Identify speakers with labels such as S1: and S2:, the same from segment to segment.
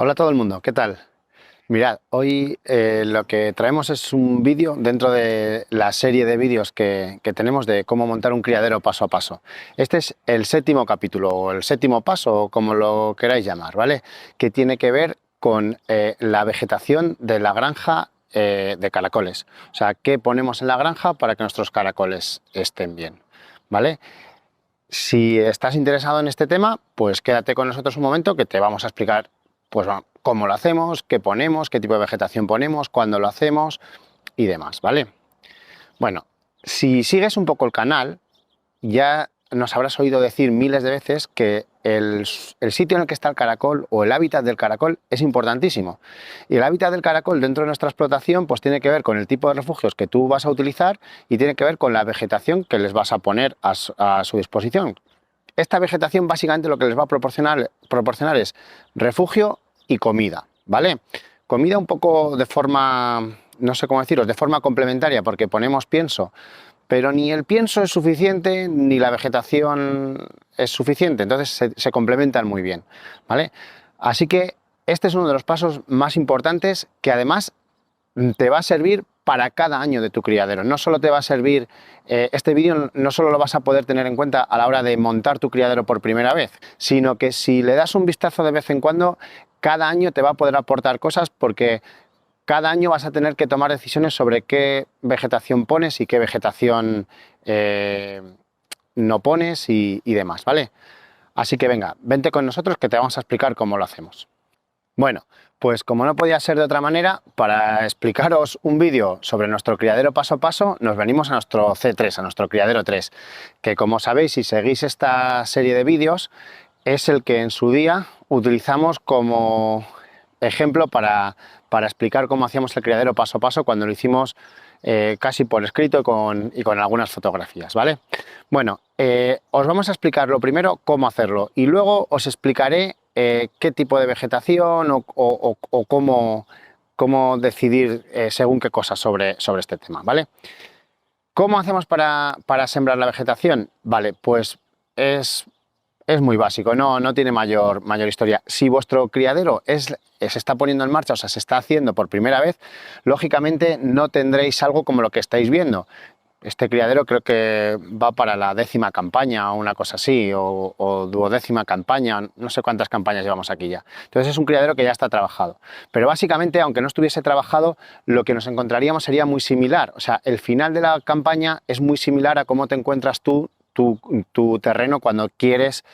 S1: Hola a todo el mundo, ¿qué tal? Mirad, hoy lo que traemos es un vídeo dentro de la serie de vídeos que tenemos de cómo montar un criadero paso a paso. Este es el séptimo capítulo, o el séptimo paso, o como lo queráis llamar, ¿vale? Que tiene que ver con la vegetación de la granja de caracoles. O sea, qué ponemos en la granja para que nuestros caracoles estén bien, ¿vale? Si estás interesado en este tema, pues quédate con nosotros un momento que te vamos a explicar pues, cómo lo hacemos, qué ponemos, qué tipo de vegetación ponemos, cuándo lo hacemos y demás, ¿vale? Bueno, si sigues un poco el canal, ya nos habrás oído decir miles de veces que el sitio en el que está el caracol o el hábitat del caracol es importantísimo. Y el hábitat del caracol dentro de nuestra explotación pues tiene que ver con el tipo de refugios que tú vas a utilizar y tiene que ver con la vegetación que les vas a poner a su disposición. Esta vegetación básicamente lo que les va a proporcionar es refugio y comida, ¿vale? Comida un poco de forma, no sé cómo deciros, de forma complementaria porque ponemos pienso, pero ni el pienso es suficiente ni la vegetación es suficiente, entonces se complementan muy bien, ¿vale? Así que este es uno de los pasos más importantes que además te va a servir para cada año de tu criadero. No solo te va a servir, este vídeo no solo lo vas a poder tener en cuenta a la hora de montar tu criadero por primera vez, sino que si le das un vistazo de vez en cuando, cada año te va a poder aportar cosas porque cada año vas a tener que tomar decisiones sobre qué vegetación pones y qué vegetación no pones y demás, ¿vale? Así que venga, vente con nosotros que te vamos a explicar cómo lo hacemos. Bueno, pues como no podía ser de otra manera, para explicaros un vídeo sobre nuestro criadero paso a paso, nos venimos a nuestro C3, a nuestro criadero 3, que como sabéis, si seguís esta serie de vídeos, es el que en su día utilizamos como ejemplo para explicar cómo hacíamos el criadero paso a paso cuando lo hicimos casi por escrito y con algunas fotografías, ¿vale? Bueno, os vamos a explicar lo primero cómo hacerlo y luego os explicaré qué tipo de vegetación o cómo decidir según qué cosas sobre este tema, ¿vale? ¿Cómo hacemos para sembrar la vegetación? Vale, pues es muy básico, no tiene mayor historia. Si vuestro criadero se está poniendo en marcha, o sea, se está haciendo por primera vez, lógicamente no tendréis algo como lo que estáis viendo. Este criadero creo que va para la 10ª campaña o una cosa así, o 12ª campaña, no sé cuántas campañas llevamos aquí ya. Entonces es un criadero que ya está trabajado. Pero básicamente, aunque no estuviese trabajado, lo que nos encontraríamos sería muy similar. O sea, el final de la campaña es muy similar a cómo te encuentras tú tu terreno cuando quieres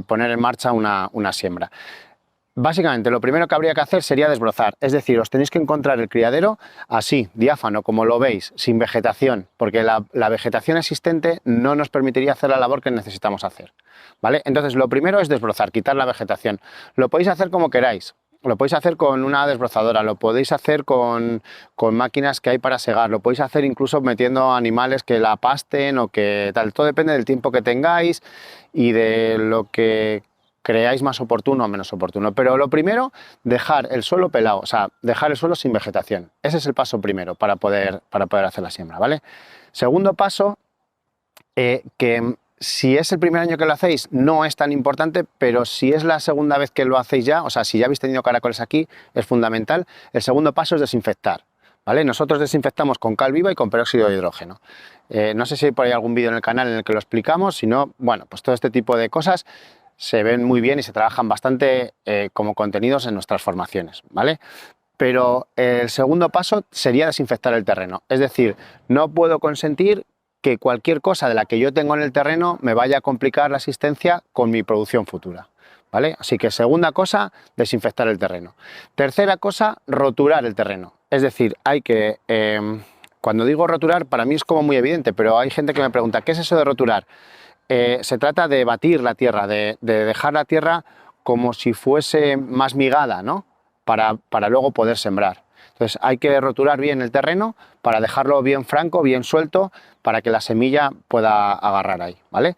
S1: poner en marcha una siembra. Básicamente lo primero que habría que hacer sería desbrozar, es decir, os tenéis que encontrar el criadero así, diáfano, como lo veis, sin vegetación, porque la vegetación existente no nos permitiría hacer la labor que necesitamos hacer, ¿vale? Entonces lo primero es desbrozar, quitar la vegetación. Lo podéis hacer como queráis. Lo podéis hacer con una desbrozadora, lo podéis hacer con máquinas que hay para segar, lo podéis hacer incluso metiendo animales que la pasten o que tal. Todo depende del tiempo que tengáis y de lo que creáis más oportuno o menos oportuno. Pero lo primero, dejar el suelo pelado, o sea, dejar el suelo sin vegetación. Ese es el paso primero para poder hacer la siembra, ¿vale? Segundo paso, que si es el primer año que lo hacéis no es tan importante, pero si es la segunda vez que lo hacéis ya, o sea, si ya habéis tenido caracoles aquí, es fundamental. El segundo paso es desinfectar, ¿vale? Nosotros desinfectamos con cal viva y con peróxido de hidrógeno. No sé si hay por ahí algún vídeo en el canal en el que lo explicamos, si no, bueno, pues todo este tipo de cosas se ven muy bien y se trabajan bastante como contenidos en nuestras formaciones, ¿vale? Pero el segundo paso sería desinfectar el terreno. Es decir, no puedo consentir que cualquier cosa de la que yo tengo en el terreno me vaya a complicar la asistencia con mi producción futura, ¿vale? Así que segunda cosa, desinfectar el terreno. Tercera cosa, roturar el terreno. Es decir, hay que... cuando digo roturar, para mí es como muy evidente, pero hay gente que me pregunta, ¿qué es eso de roturar? Se trata de batir la tierra, de dejar la tierra como si fuese más migada, ¿no? Para luego poder sembrar. Entonces hay que roturar bien el terreno para dejarlo bien franco, bien suelto, para que la semilla pueda agarrar ahí, ¿vale?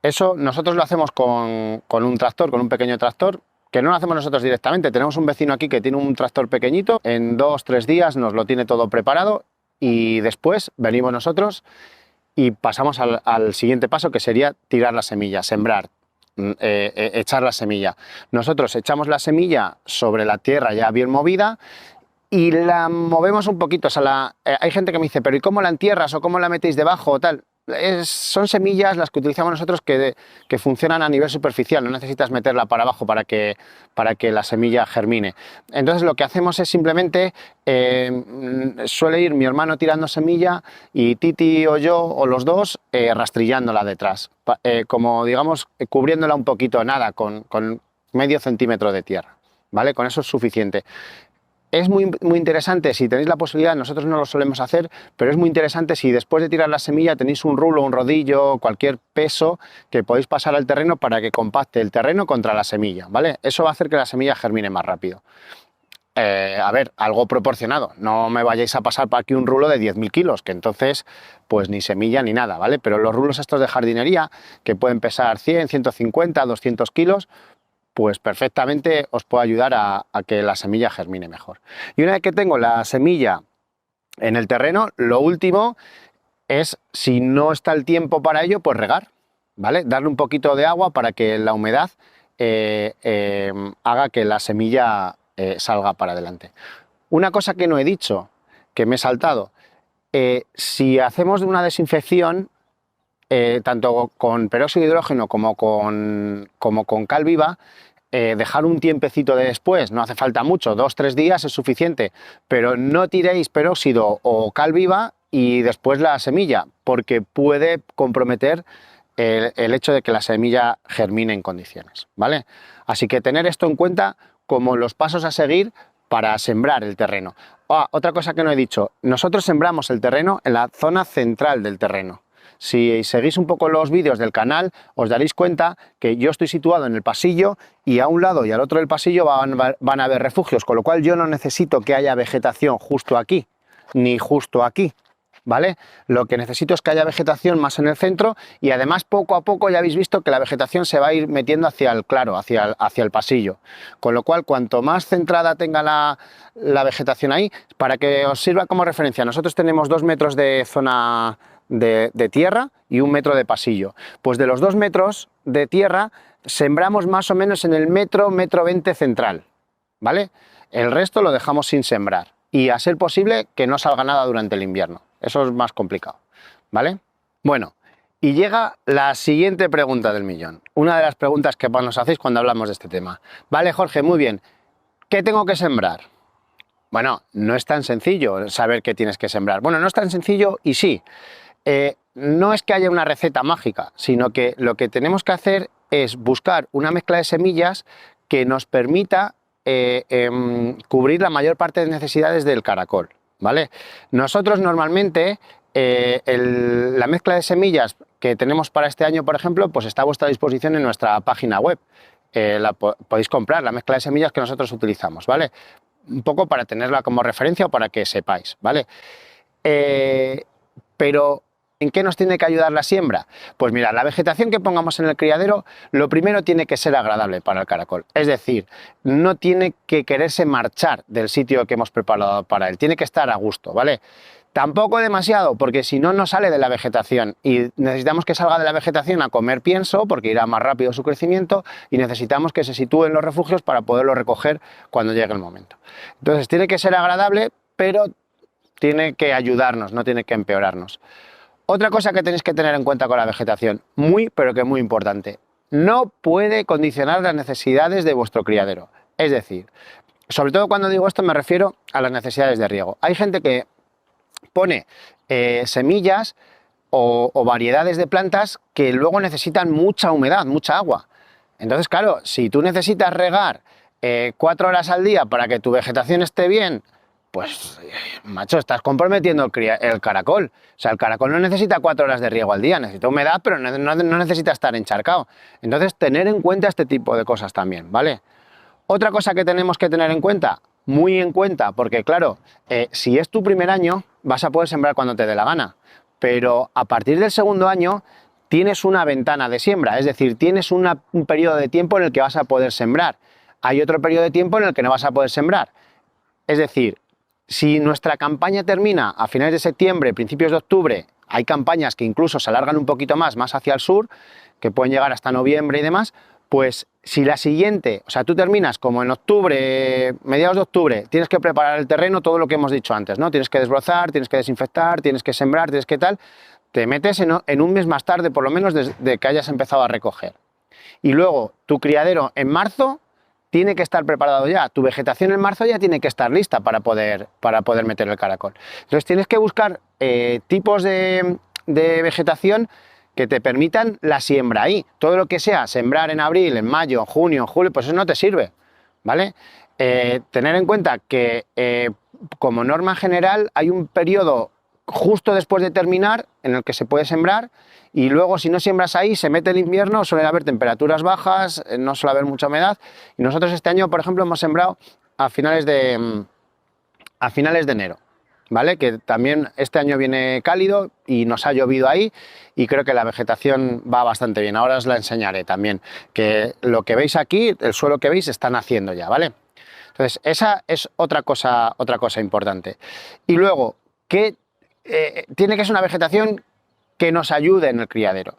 S1: Eso nosotros lo hacemos con un tractor, con un pequeño tractor, que no lo hacemos nosotros directamente. Tenemos un vecino aquí que tiene un tractor pequeñito, en 2-3 días nos lo tiene todo preparado y después venimos nosotros y pasamos al siguiente paso, que sería tirar la semilla, sembrar. echar la semilla. Nosotros echamos la semilla sobre la tierra ya bien movida y la movemos un poquito. O sea, hay gente que me dice, pero ¿y cómo la entierras o cómo la metéis debajo o tal? Son semillas las que utilizamos nosotros que funcionan a nivel superficial, no necesitas meterla para abajo para que la semilla germine. Entonces lo que hacemos es simplemente, suele ir mi hermano tirando semilla y Titi o yo o los dos rastrillándola detrás, como digamos cubriéndola un poquito, nada, con medio centímetro de tierra, ¿vale? Con eso es suficiente. Es muy interesante si tenéis la posibilidad, nosotros no lo solemos hacer, pero es muy interesante si después de tirar la semilla tenéis un rulo, un rodillo, cualquier peso que podéis pasar al terreno para que compacte el terreno contra la semilla, ¿vale? Eso va a hacer que la semilla germine más rápido. A ver, algo proporcionado, no me vayáis a pasar por aquí un rulo de 10.000 kilos, que entonces pues ni semilla ni nada, ¿vale? Pero los rulos estos de jardinería, que pueden pesar 100, 150, 200 kilos, pues perfectamente os puede ayudar a que la semilla germine mejor. Y una vez que tengo la semilla en el terreno, lo último es, si no está el tiempo para ello, pues regar, ¿vale? Darle un poquito de agua para que la humedad haga que la semilla salga para adelante. Una cosa que no he dicho, que me he saltado, si hacemos una desinfección, tanto con peróxido de hidrógeno como con cal viva, dejar un tiempecito de después, no hace falta mucho, 2-3 días es suficiente, pero no tiréis peróxido o cal viva y después la semilla, porque puede comprometer el hecho de que la semilla germine en condiciones, ¿vale? Así que tener esto en cuenta como los pasos a seguir para sembrar el terreno. Otra cosa que no he dicho, nosotros sembramos el terreno en la zona central del terreno. Si seguís un poco los vídeos del canal, os daréis cuenta que yo estoy situado en el pasillo y a un lado y al otro del pasillo van a haber refugios, con lo cual yo no necesito que haya vegetación justo aquí, ni justo aquí, ¿vale? Lo que necesito es que haya vegetación más en el centro y además poco a poco ya habéis visto que la vegetación se va a ir metiendo hacia el claro, hacia el pasillo. Con lo cual, cuanto más centrada tenga la vegetación ahí, para que os sirva como referencia, nosotros tenemos 2 metros de zona de tierra y 1 metro de pasillo. Pues de los 2 metros de tierra sembramos más o menos en el metro 20 central, ¿vale? El resto lo dejamos sin sembrar y a ser posible que no salga nada durante el invierno. Eso es más complicado, ¿vale? Bueno, y llega la siguiente pregunta del millón. Una de las preguntas que nos hacéis cuando hablamos de este tema. Vale, Jorge, muy bien. ¿Qué tengo que sembrar? Bueno, no es tan sencillo saber qué tienes que sembrar. Bueno, no es tan sencillo y sí. No es que haya una receta mágica, sino que lo que tenemos que hacer es buscar una mezcla de semillas que nos permita cubrir la mayor parte de necesidades del caracol, ¿vale? Nosotros normalmente la mezcla de semillas que tenemos para este año, por ejemplo, pues está a vuestra disposición en nuestra página web. Podéis comprar la mezcla de semillas que nosotros utilizamos, ¿vale? Un poco para tenerla como referencia o para que sepáis, ¿vale? Pero ¿en qué nos tiene que ayudar la siembra? Pues mira, la vegetación que pongamos en el criadero, lo primero tiene que ser agradable para el caracol. Es decir, no tiene que quererse marchar del sitio que hemos preparado para él, tiene que estar a gusto, ¿vale? Tampoco demasiado, porque si no, no sale de la vegetación y necesitamos que salga de la vegetación a comer pienso, porque irá más rápido su crecimiento y necesitamos que se sitúe en los refugios para poderlo recoger cuando llegue el momento. Entonces tiene que ser agradable, pero tiene que ayudarnos, no tiene que empeorarnos. Otra cosa que tenéis que tener en cuenta con la vegetación, pero que muy importante, no puede condicionar las necesidades de vuestro criadero. Es decir, sobre todo cuando digo esto me refiero a las necesidades de riego. Hay gente que pone semillas o variedades de plantas que luego necesitan mucha humedad, mucha agua. Entonces, claro, si tú necesitas regar 4 horas al día para que tu vegetación esté bien, pues, macho, estás comprometiendo el caracol. O sea, el caracol no necesita 4 horas de riego al día, necesita humedad, pero no necesita estar encharcado. Entonces, tener en cuenta este tipo de cosas también, ¿vale? Otra cosa que tenemos que tener en cuenta, muy en cuenta, porque claro, si es tu primer año, vas a poder sembrar cuando te dé la gana, pero a partir del segundo año tienes una ventana de siembra, es decir, tienes un periodo de tiempo en el que vas a poder sembrar. Hay otro periodo de tiempo en el que no vas a poder sembrar. Es decir, Si nuestra campaña termina a finales de septiembre, principios de octubre, hay campañas que incluso se alargan un poquito más hacia el sur, que pueden llegar hasta noviembre y demás, pues si la siguiente, o sea, tú terminas como en octubre, mediados de octubre, tienes que preparar el terreno, todo lo que hemos dicho antes, ¿no? Tienes que desbrozar, tienes que desinfectar, tienes que sembrar, tienes que tal, te metes en un mes más tarde, por lo menos, desde que hayas empezado a recoger. Y luego, tu criadero en marzo tiene que estar preparado ya, tu vegetación en marzo ya tiene que estar lista para poder meter el caracol. Entonces tienes que buscar tipos de vegetación que te permitan la siembra ahí. Todo lo que sea sembrar en abril, en mayo, en junio, en julio, pues eso no te sirve, ¿vale? Tener en cuenta que como norma general hay un periodo justo después de terminar en el que se puede sembrar, y luego si no siembras ahí se mete el invierno, suele haber temperaturas bajas, no suele haber mucha humedad, y nosotros este año, por ejemplo, hemos sembrado a finales de enero, ¿vale? Que también este año viene cálido y nos ha llovido ahí, y creo que la vegetación va bastante bien. Ahora os la enseñaré también, que lo que veis aquí, el suelo que veis, está naciendo ya, ¿vale? Entonces esa es otra cosa importante. Y luego, que tiene que ser una vegetación que nos ayude en el criadero.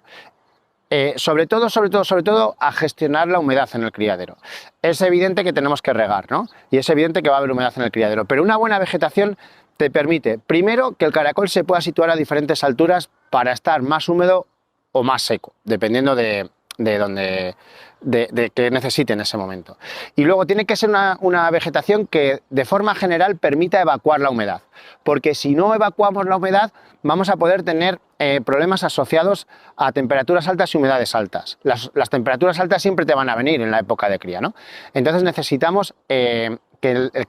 S1: Sobre todo a gestionar la humedad en el criadero. Es evidente que tenemos que regar, ¿no? Y es evidente que va a haber humedad en el criadero, pero una buena vegetación te permite, primero, que el caracol se pueda situar a diferentes alturas para estar más húmedo o más seco, dependiendo de que necesite en ese momento. Y luego tiene que ser una vegetación que de forma general permita evacuar la humedad, porque si no evacuamos la humedad vamos a poder tener problemas asociados a temperaturas altas y humedades altas. Las temperaturas altas siempre te van a venir en la época de cría, ¿no? Entonces necesitamos que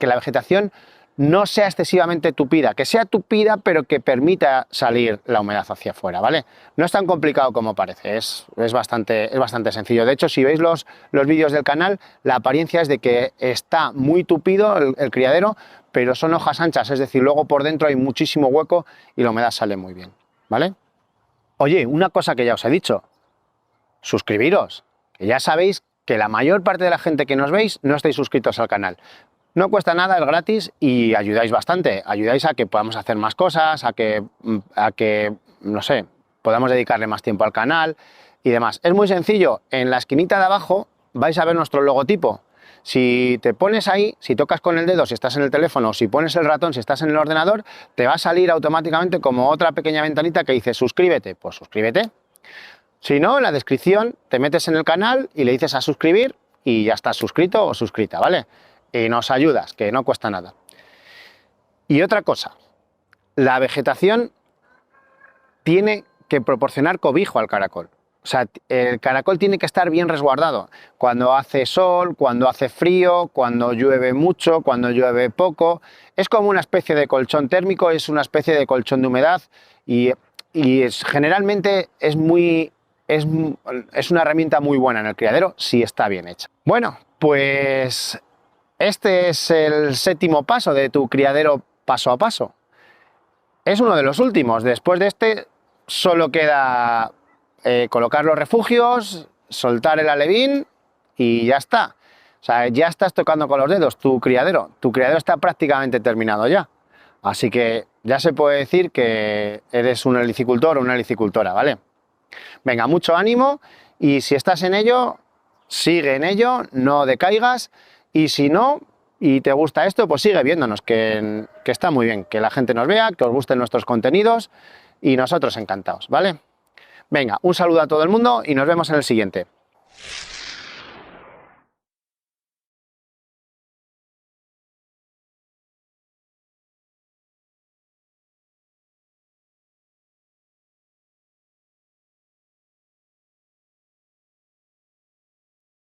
S1: la vegetación no sea excesivamente tupida, que sea tupida pero que permita salir la humedad hacia afuera, ¿vale? No es tan complicado como parece, es bastante sencillo. De hecho, si veis los vídeos del canal, la apariencia es de que está muy tupido el criadero, pero son hojas anchas, es decir, luego por dentro hay muchísimo hueco y la humedad sale muy bien, ¿vale? Oye, una cosa que ya os he dicho, suscribiros, que ya sabéis que la mayor parte de la gente que nos veis no estáis suscritos al canal. No cuesta nada, es gratis y ayudáis bastante, ayudáis a que podamos hacer más cosas, a que, no sé, podamos dedicarle más tiempo al canal y demás. Es muy sencillo, en la esquinita de abajo vais a ver nuestro logotipo. Si te pones ahí, si tocas con el dedo, si estás en el teléfono, o si pones el ratón, si estás en el ordenador, te va a salir automáticamente como otra pequeña ventanita que dice suscríbete, pues suscríbete. Si no, en la descripción te metes en el canal y le dices a suscribir y ya estás suscrito o suscrita, ¿vale? Y nos ayudas, que no cuesta nada. Y otra cosa, la vegetación tiene que proporcionar cobijo al caracol. O sea, el caracol tiene que estar bien resguardado. Cuando hace sol, cuando hace frío, cuando llueve mucho, cuando llueve poco. Es como una especie de colchón térmico, es una especie de colchón de humedad y generalmente es una herramienta muy buena en el criadero si está bien hecha. Bueno, pues este es el séptimo paso de tu criadero paso a paso. Es uno de los últimos. Después de este solo queda colocar los refugios, soltar el alevín y ya está. O sea, ya estás tocando con los dedos tu criadero. Tu criadero está prácticamente terminado ya. Así que ya se puede decir que eres un helicicultor o una helicicultora, ¿vale? Venga, mucho ánimo y si estás en ello, sigue en ello, no decaigas. Y si no, y te gusta esto, pues sigue viéndonos, que está muy bien, que la gente nos vea, que os gusten nuestros contenidos y nosotros encantados, ¿vale? Venga, un saludo a todo el mundo y nos vemos en el siguiente.